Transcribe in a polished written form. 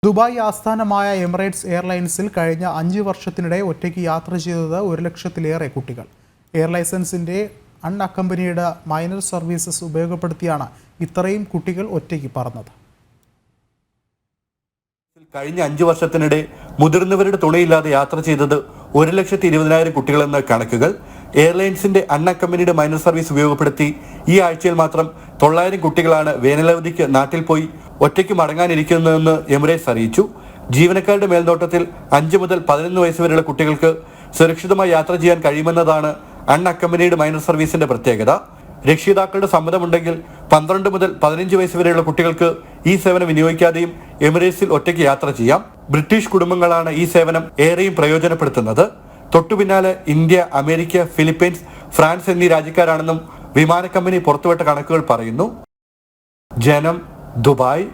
Dubai ആസ്ഥാനമായ Emirates എയർലൈൻസിൽ കഴിഞ്ഞ 5 വർഷത്തിനിടെ ഒറ്റയ്ക്ക് യാത്ര ചെയ്തത് 1 ലക്ഷത്തിലേറെ കുട്ടികൾ. എയർ ലൈസൻസിന്റെ അൺഅക്കമ്പനീഡ് മൈനർ സർവീസസ് ഉപയോഗപ്പെടുത്തിയാണ് ഇത്രയും കുട്ടികൾ ഒറ്റയ്ക്ക് പറന്നത്. കഴിഞ്ഞ 5 വർഷത്തിനിടെ മുതിർന്നവരുടെ തുണയില്ലാതെ യാത്ര ചെയ്തത് 1,20,000 കുട്ടികളെന്ന കണക്കുകൾ. എയർലൈൻസിന്റെ അൺഅക്കമ്പനീഡ് മൈനർ സർവീസ് ഉപയോഗപ്പെടുത്തി ഈ ആഴ്ചയിൽ മാത്രം 900 കുട്ടികളാണ് വേനലവധിക്ക് നാട്ടിൽ പോയി ഒറ്റയ്ക്ക് മടങ്ങാനിരിക്കുന്നതെന്ന് എമിറേറ്റ്സ് അറിയിച്ചു. ജീവനക്കാരുടെ മേൽനോട്ടത്തിൽ 5 മുതൽ 11 വയസ്സ് വരെയുള്ള കുട്ടികൾക്ക് സുരക്ഷിതമായി യാത്ര ചെയ്യാൻ കഴിയുമെന്നതാണ് അൺഅക്കമ്പനീഡ് മൈനർ സർവീസിന്റെ പ്രത്യേകത. രക്ഷിതാക്കളുടെ സമ്മതമുണ്ടെങ്കിൽ 12 മുതൽ 15 വയസ്സ് വരെയുള്ള കുട്ടികൾക്ക് ഈ സേവനം വിനിയോഗിക്കാതെയും എമിറേറ്റ്സിൽ ഒറ്റയ്ക്ക് യാത്ര ചെയ്യാം. ബ്രിട്ടീഷ് കുടുംബങ്ങളാണ് ഈ സേവനം ഏറെയും പ്രയോജനപ്പെടുത്തുന്നത്. തൊട്ടു പിന്നാലെ ഇന്ത്യ, അമേരിക്ക, ഫിലിപ്പീൻസ്, ഫ്രാൻസ് എന്നീ രാജ്യക്കാരാണെന്നും വിമാന കമ്പനി പുറത്തുവിട്ട കണക്കുകൾ പറയുന്നു. ജനം, ദുബായ്.